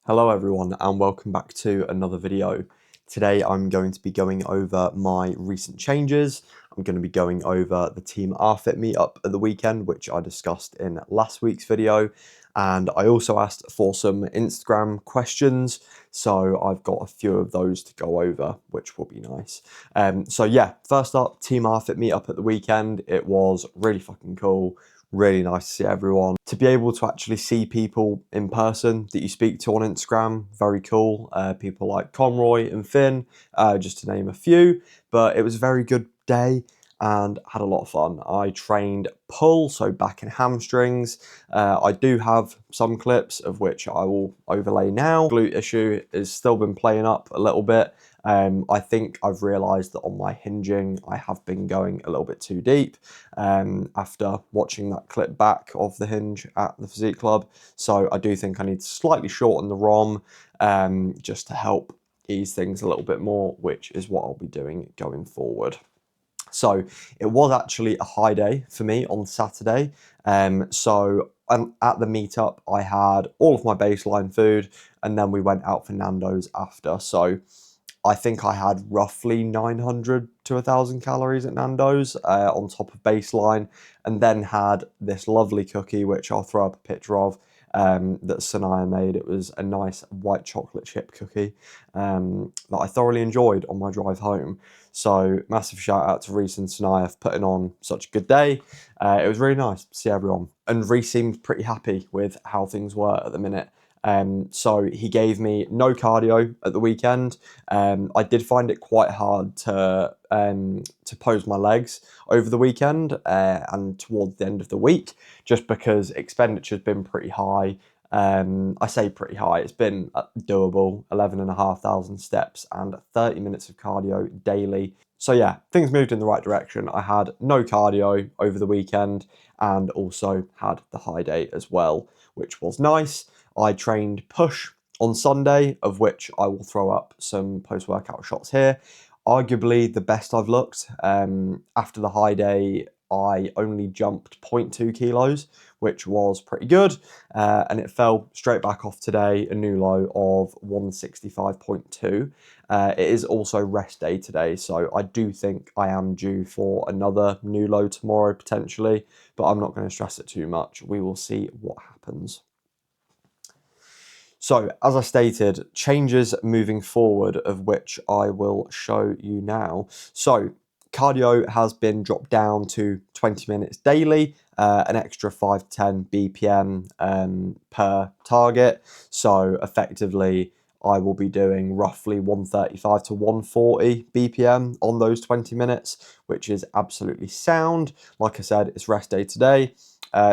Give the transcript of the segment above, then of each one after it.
Hello everyone and welcome back to another video. Today I'm going to be going over my recent changes. I'm going to be going over the Team RFIT Meetup at the weekend, which I discussed in last week's video. And I also asked for some Instagram questions, so I've got a few of those to go over, which will be nice. So yeah, first up, Team RFIT Meetup at the weekend. It was really fucking cool. Really nice to see everyone. To be able to actually see people in person that you speak to on Instagram, very cool. People like Conroy and Finn, just to name a few. But it was a very good day and had a lot of fun. I trained pull, so back and hamstrings. I do have some clips of which I will overlay now. Glute issue has still been playing up a little bit. I think I've realised that on my hinging, I have been going a little bit too deep after watching that clip back of the hinge at the Physique Club. So I do think I need to slightly shorten the ROM just to help ease things a little bit more, which is what I'll be doing going forward. So it was actually a high day for me on Saturday. So at the meetup, I had all of my baseline food and then we went out for Nando's after. So I think I had roughly 900 to 1,000 calories at Nando's on top of baseline, and then had this lovely cookie, which I'll throw up a picture of, that Sanaya made. It was a nice white chocolate chip cookie that I thoroughly enjoyed on my drive home. So massive shout out to Reese and Sanaya for putting on such a good day. It was really nice to see everyone. And Reese seemed pretty happy with how things were at the minute. So he gave me no cardio at the weekend. I did find it quite hard to pose my legs over the weekend and towards the end of the week, just because expenditure's been pretty high. I say pretty high, it's been doable, 11,500 steps and 30 minutes of cardio daily. So yeah, things moved in the right direction. I had no cardio over the weekend and also had the high day as well, which was nice. I trained push on Sunday, of which I will throw up some post-workout shots here. Arguably the best I've looked. After the high day, I only jumped 0.2 kilos, which was pretty good. And it fell straight back off today, a new low of 165.2. It is also rest day today, so I do think I am due for another new low tomorrow potentially, but I'm not going to stress it too much. We will see what happens. So, as I stated, changes moving forward, of which I will show you now. So, cardio has been dropped down to 20 minutes daily, an extra 5 to 10 BPM per target. So, effectively, I will be doing roughly 135 to 140 BPM on those 20 minutes, which is absolutely sound. Like I said, it's rest day today.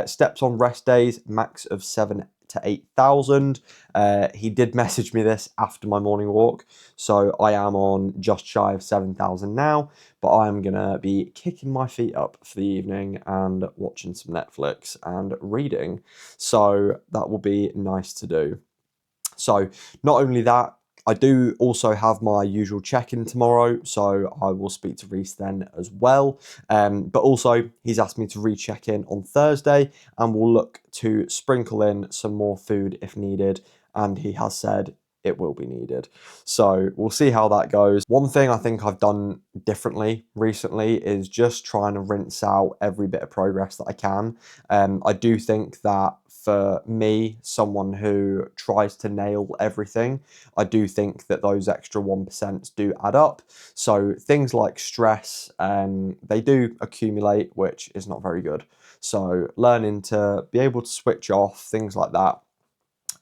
Steps on rest days, max of 7 to 8,000. He did message me this after my morning walk, so I am on just shy of 7,000 now, but I'm gonna be kicking my feet up for the evening and watching some Netflix and reading, so that will be nice to do. So not only that, I do also have my usual check-in tomorrow, so I will speak to Reese then as well. But also, he's asked me to recheck in on Thursday, and we'll look to sprinkle in some more food if needed, and he has said it will be needed. So we'll see how that goes. One thing I think I've done differently recently is just trying to rinse out every bit of progress that I can. I do think that for me, someone who tries to nail everything, I do think that those extra 1% do add up. So things like stress, they do accumulate, which is not very good. So learning to be able to switch off, things like that,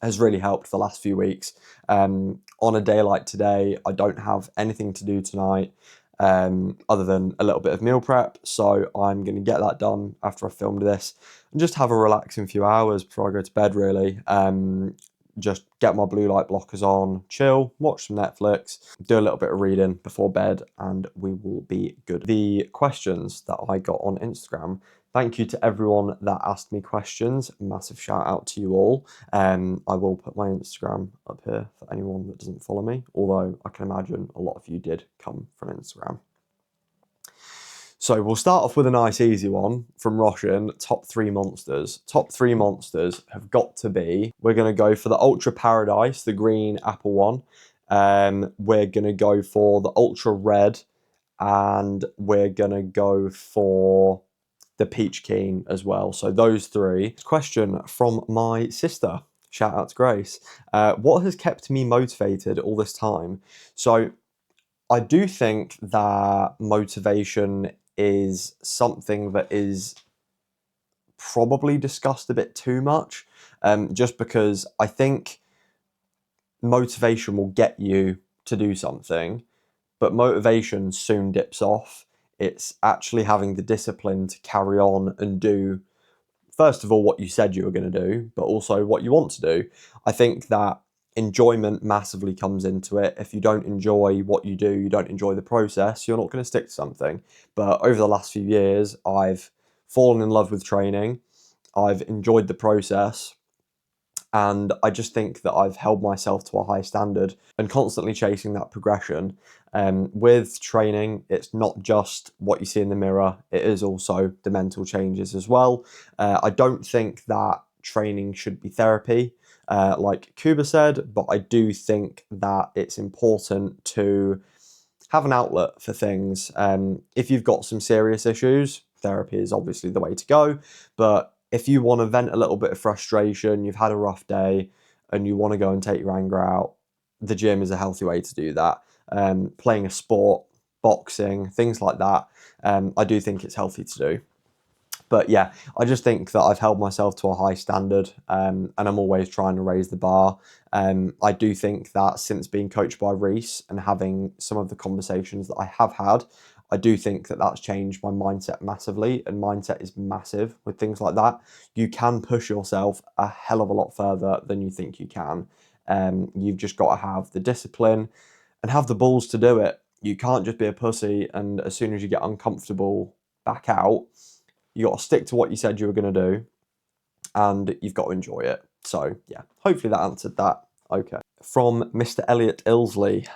has really helped the last few weeks. On a day like today, I don't have anything to do tonight other than a little bit of meal prep. So I'm going to get that done after I filmed this and just have a relaxing few hours before I go to bed, really. Just get my blue light blockers on, chill, watch some Netflix, do a little bit of reading before bed, and we will be good. The questions that I got on Instagram, thank you to everyone that asked me questions. Massive shout out to you all. I will put my Instagram up here for anyone that doesn't follow me, although I can imagine a lot of you did come from Instagram. So we'll start off with a nice easy one from Roshan, top 3 monsters. Top 3 monsters have got to be, we're going to go for the Ultra Paradise, the green apple one. We're going to go for the Ultra Red, and we're going to go for the Peach Keen as well. So those 3. Question from my sister. Shout out to Grace. What has kept me motivated all this time? So I do think that motivation is something that is probably discussed a bit too much, just because I think motivation will get you to do something, but motivation soon dips off. It's actually having the discipline to carry on and do, first of all, what you said you were going to do, but also what you want to do. I think that enjoyment massively comes into it. If you don't enjoy what you do, you don't enjoy the process, you're not going to stick to something. But over the last few years, I've fallen in love with training. I've enjoyed the process. And I just think that I've held myself to a high standard and constantly chasing that progression. With training, it's not just what you see in the mirror, it is also the mental changes as well. I don't think that training should be therapy, like Kuba said, but I do think that it's important to have an outlet for things. If you've got some serious issues, therapy is obviously the way to go. But if you want to vent a little bit of frustration, you've had a rough day, and you want to go and take your anger out, the gym is a healthy way to do that. Playing a sport, boxing, things like that, I do think it's healthy to do. But yeah, I just think that I've held myself to a high standard, and I'm always trying to raise the bar. I do think that since being coached by Reese and having some of the conversations that I have had, I do think that that's changed my mindset massively, and mindset is massive with things like that. You can push yourself a hell of a lot further than you think you can. You've just got to have the discipline and have the balls to do it. You can't just be a pussy and as soon as you get uncomfortable, back out. You got to stick to what you said you were going to do, and you've got to enjoy it. So yeah, hopefully that answered that. Okay. From Mr. Elliot Ilsley,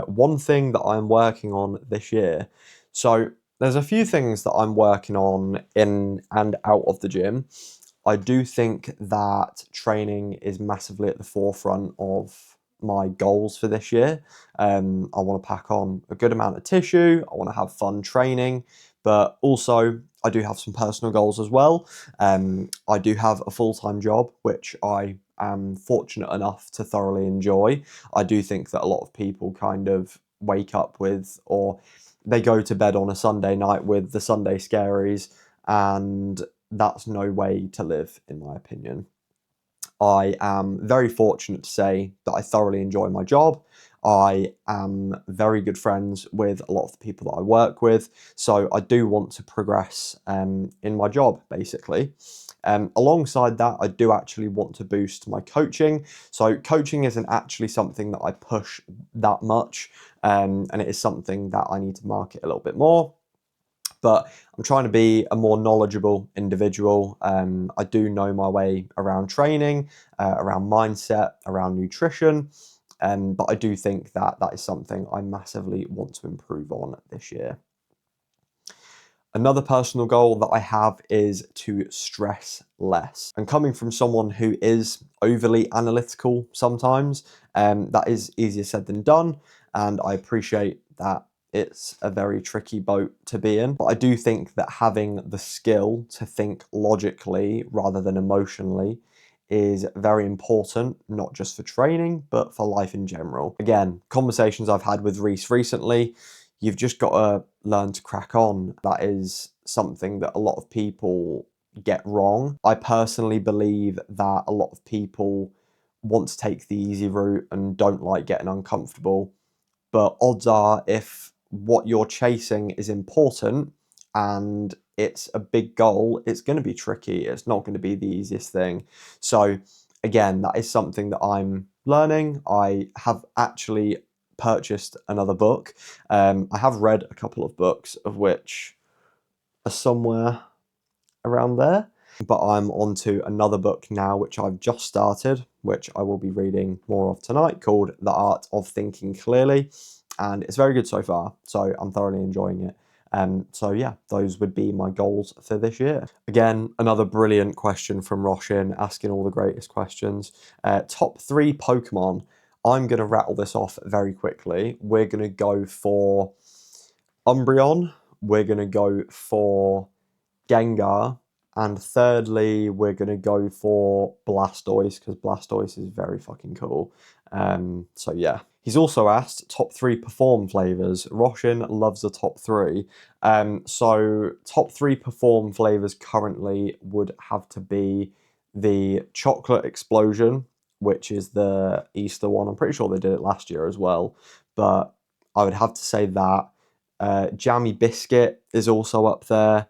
one thing that I'm working on this year. So there's a few things that I'm working on in and out of the gym. I do think that training is massively at the forefront of my goals for this year. I want to pack on a good amount of tissue. I want to have fun training, but also I do have some personal goals as well. I do have a full-time job, which I am fortunate enough to thoroughly enjoy. I do think that a lot of people kind of wake up with, or they go to bed on a Sunday night with the Sunday scaries, and that's no way to live, in my opinion. I am very fortunate to say that I thoroughly enjoy my job. I am very good friends with a lot of the people that I work with, so I do want to progress in my job, basically. Alongside that, I do actually want to boost my coaching. So coaching isn't actually something that I push that much, and it is something that I need to market a little bit more. But I'm trying to be a more knowledgeable individual. I do know my way around training, around mindset, around nutrition, but I do think that that is something I massively want to improve on this year. Another personal goal that I have is to stress less. And coming from someone who is overly analytical sometimes, that is easier said than done. And I appreciate that it's a very tricky boat to be in. But I do think that having the skill to think logically rather than emotionally is very important, not just for training, but for life in general. Again, conversations I've had with Reese recently, you've just got to learn to crack on. That is something that a lot of people get wrong. I personally believe that a lot of people want to take the easy route and don't like getting uncomfortable. But odds are, if what you're chasing is important and it's a big goal, it's going to be tricky. It's not going to be the easiest thing. So again, that is something that I'm learning. I have actually purchased another book. I have read a couple of books, of which are somewhere around there. But I'm on to another book now, which I've just started, which I will be reading more of tonight, called The Art of Thinking Clearly. And it's very good so far, so I'm thoroughly enjoying it. So yeah, those would be my goals for this year. Again, another brilliant question from Roshin, asking all the greatest questions. Top 3 Pokemon. I'm going to rattle this off very quickly. We're going to go for Umbreon. We're going to go for Gengar. And thirdly, we're going to go for Blastoise, because Blastoise is very fucking cool. So yeah. He's also asked top 3 Perform flavors. Roshin loves the top 3. So top 3 Perform flavors currently would have to be the Chocolate Explosion, which is the Easter one. I'm pretty sure they did it last year as well, but I would have to say that. Jammy Biscuit is also up there.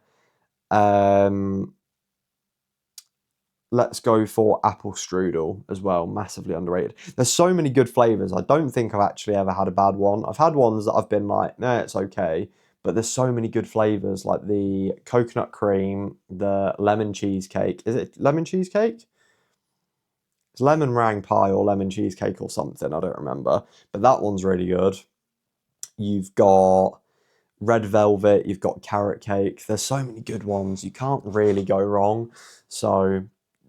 Let's go for Apple Strudel as well, massively underrated. There's so many good flavors. I don't think I've actually ever had a bad one. I've had ones that I've been like, nah, it's okay. But there's so many good flavors, like the coconut cream, the lemon cheesecake. Is it lemon cheesecake? It's lemon meringue pie or lemon cheesecake or something, I don't remember. But that one's really good. You've got red velvet, you've got carrot cake. There's so many good ones. You can't really go wrong. So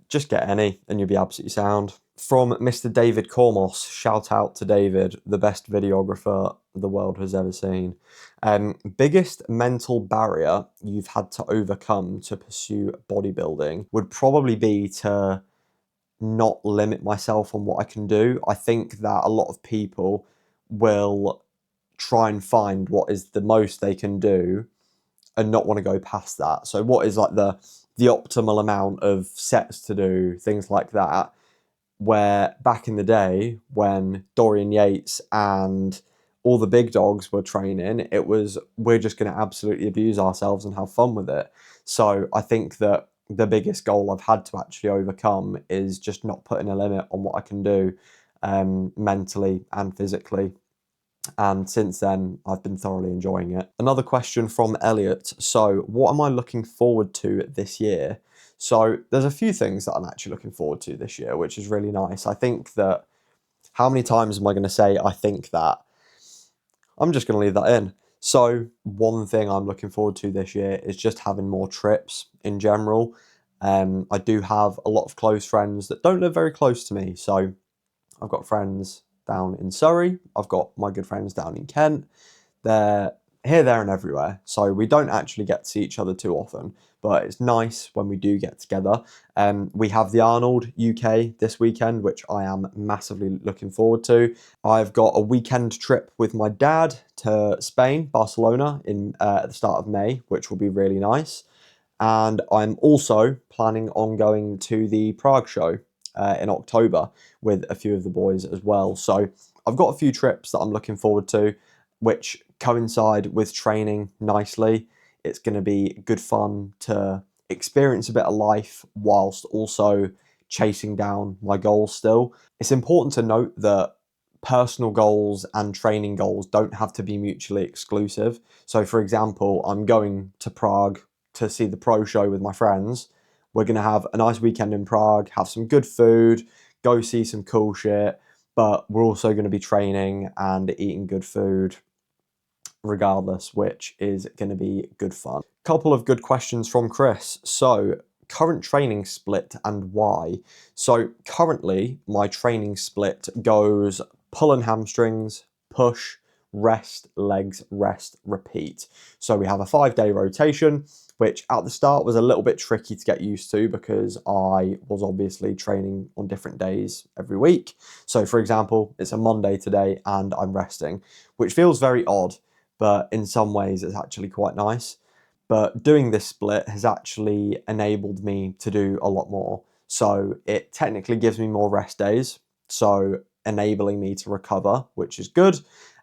just get any and you'll be absolutely sound. From Mr. David Kormos, shout out to David, the best videographer the world has ever seen. Biggest mental barrier you've had to overcome to pursue bodybuilding would probably be to not limit myself on what I can do. I think that a lot of people will try and find what is the most they can do and not want to go past that. So what is like the optimal amount of sets to do, things like that, where back in the day when Dorian Yates and all the big dogs were training, it was, we're just going to absolutely abuse ourselves and have fun with it. So I think that the biggest goal I've had to actually overcome is just not putting a limit on what I can do mentally and physically. And since then, I've been thoroughly enjoying it. Another question from Elliot. So what am I looking forward to this year? So there's a few things that I'm actually looking forward to this year, which is really nice. I think that, how many times am I going to say I think that? I'm just going to leave that in. So one thing I'm looking forward to this year is just having more trips in general. I do have a lot of close friends that don't live very close to me. So I've got friends down in Surrey. I've got my good friends down in Kent. They're here, there, and everywhere. So we don't actually get to see each other too often, but it's nice when we do get together. We have the Arnold UK this weekend, which I am massively looking forward to. I've got a weekend trip with my dad to Spain, Barcelona, at the start of May, which will be really nice. And I'm also planning on going to the Prague show in October with a few of the boys as well. So I've got a few trips that I'm looking forward to, which coincide with training nicely. It's going to be good fun to experience a bit of life whilst also chasing down my goals still. It's important to note that personal goals and training goals don't have to be mutually exclusive. So for example, I'm going to Prague to see the pro show with my friends. We're going to have a nice weekend in Prague, have some good food, go see some cool shit, but we're also going to be training and eating good food regardless, which is going to be good fun. Couple of good questions from Chris. So, current training split and why? So, currently, my training split goes pull and hamstrings, push, rest, legs, rest, repeat. So, we have a 5-day rotation, which at the start was a little bit tricky to get used to because I was obviously training on different days every week. So, for example, it's a Monday today and I'm resting, which feels very odd, but in some ways it's actually quite nice. But doing this split has actually enabled me to do a lot more. So it technically gives me more rest days, so enabling me to recover, which is good.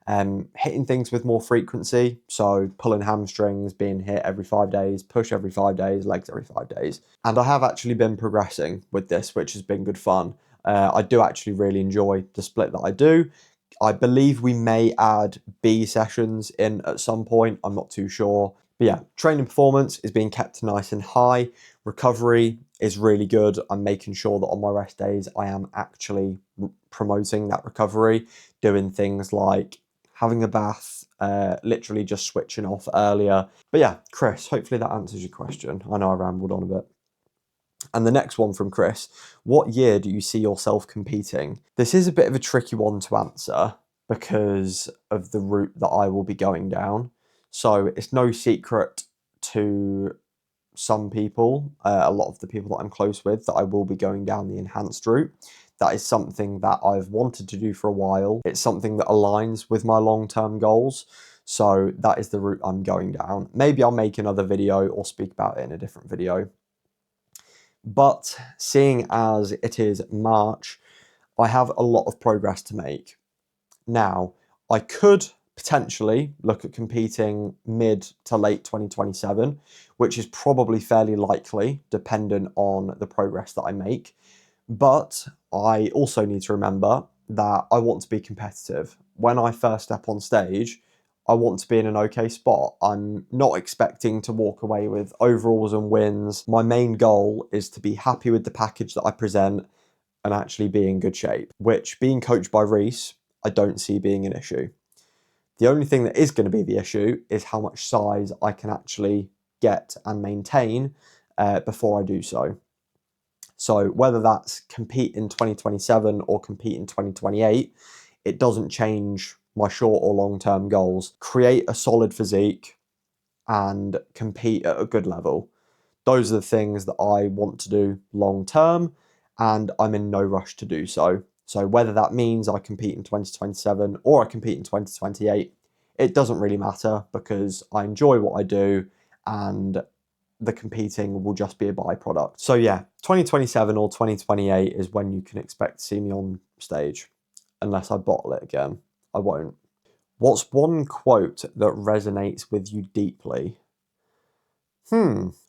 Hitting things with more frequency, so pulling hamstrings, being hit every 5 days, push every 5 days, legs every 5 days. And I have actually been progressing with this, which has been good fun. I do actually really enjoy the split that I do. I believe we may add B sessions in at some point, I'm not too sure. But yeah, training performance is being kept nice and high. Recovery is really good. I'm making sure that on my rest days, I am actually promoting that recovery, doing things like having a bath, literally just switching off earlier. But yeah, Chris, hopefully that answers your question. I know I rambled on a bit. And the next one from Chris, what year do you see yourself competing? This is a bit of a tricky one to answer because of the route that I will be going down. So it's no secret to some people, a lot of the people that I'm close with, that I will be going down the enhanced route. That is something that I've wanted to do for a while. It's something that aligns with my long-term goals. So that is the route I'm going down. Maybe I'll make another video or speak about it in a different video. But seeing as it is March, I have a lot of progress to make. Now, I could potentially look at competing mid to late 2027, which is probably fairly likely dependent on the progress that I make. But I also need to remember that I want to be competitive. When I first step on stage, I want to be in an okay spot. I'm not expecting to walk away with overalls and wins. My main goal is to be happy with the package that I present and actually be in good shape, which, being coached by Reese, I don't see being an issue. The only thing that is going to be the issue is how much size I can actually get and maintain before I do so. So whether that's compete in 2027 or compete in 2028, it doesn't change my short or long-term goals. Create a solid physique and compete at a good level. Those are the things that I want to do long-term, and I'm in no rush to do so. So whether that means I compete in 2027 or I compete in 2028, it doesn't really matter because I enjoy what I do and the competing will just be a byproduct. So yeah, 2027 or 2028 is when you can expect to see me on stage, unless I bottle it again. I won't. What's one quote that resonates with you deeply?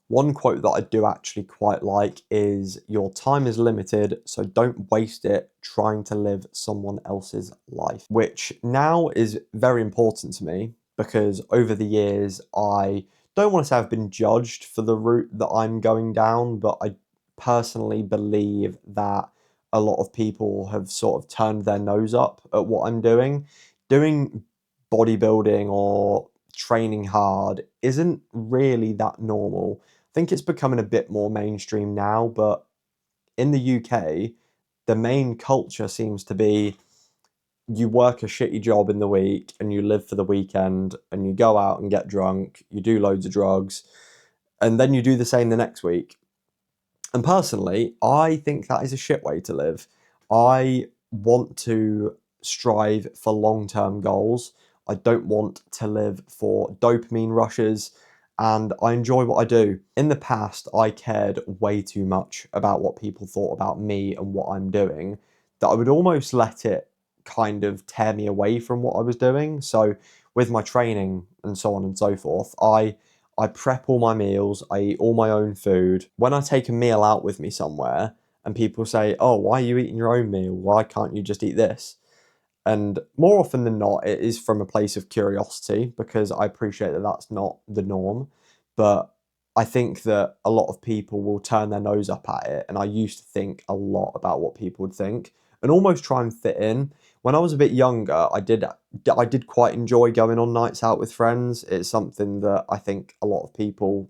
One quote that I do actually quite like is, your time is limited, so don't waste it trying to live someone else's life, which now is very important to me because over the years, I don't want to say I've been judged for the route that I'm going down, but I personally believe that a lot of people have sort of turned their nose up at what I'm doing. Doing bodybuilding or training hard isn't really that normal. I think it's becoming a bit more mainstream now, but in the UK, the main culture seems to be you work a shitty job in the week and you live for the weekend and you go out and get drunk, you do loads of drugs, and then you do the same the next week. And personally, I think that is a shit way to live. I want to strive for long-term goals. I don't want to live for dopamine rushes, and I enjoy what I do. In the past, I cared way too much about what people thought about me and what I'm doing, that I would almost let it kind of tear me away from what I was doing. So with my training and so on and so forth, I prep all my meals, I eat all my own food. When I take a meal out with me somewhere and people say, oh, why are you eating your own meal? Why can't you just eat this? And more often than not, it is from a place of curiosity because I appreciate that that's not the norm. But I think that a lot of people will turn their nose up at it. And I used to think a lot about what people would think and almost try and fit in. When I was a bit younger, I did quite enjoy going on nights out with friends. It's something that I think a lot of people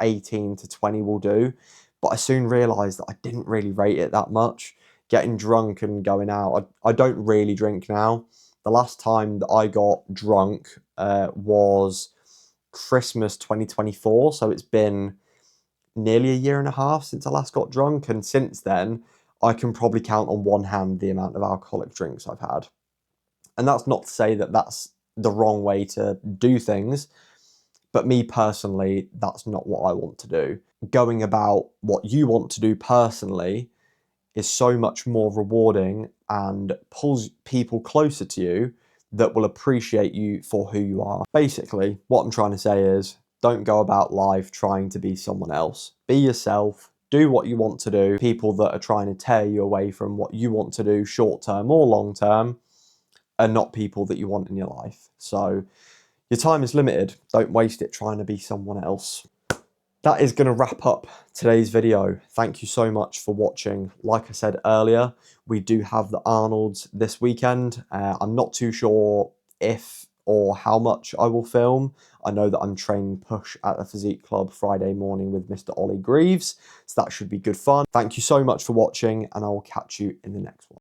18 to 20 will do. But I soon realised that I didn't really rate it that much. Getting drunk and going out. I don't really drink now. The last time that I got drunk was Christmas 2024. So it's been nearly a year and a half since I last got drunk. And since then, I can probably count on one hand the amount of alcoholic drinks I've had. And that's not to say that that's the wrong way to do things. But me personally, that's not what I want to do. Going about what you want to do personally is so much more rewarding and pulls people closer to you that will appreciate you for who you are. Basically, what I'm trying to say is, don't go about life trying to be someone else. Be yourself, do what you want to do. People that are trying to tear you away from what you want to do, short term or long term, are not people that you want in your life. So your time is limited. Don't waste it trying to be someone else. That is going to wrap up today's video. Thank you so much for watching. Like I said earlier, we do have the Arnolds this weekend. I'm not too sure if or how much I will film. I know that I'm training push at the Physique Club Friday morning with Mr. Ollie Greaves, so that should be good fun. Thank you so much for watching, and I will catch you in the next one.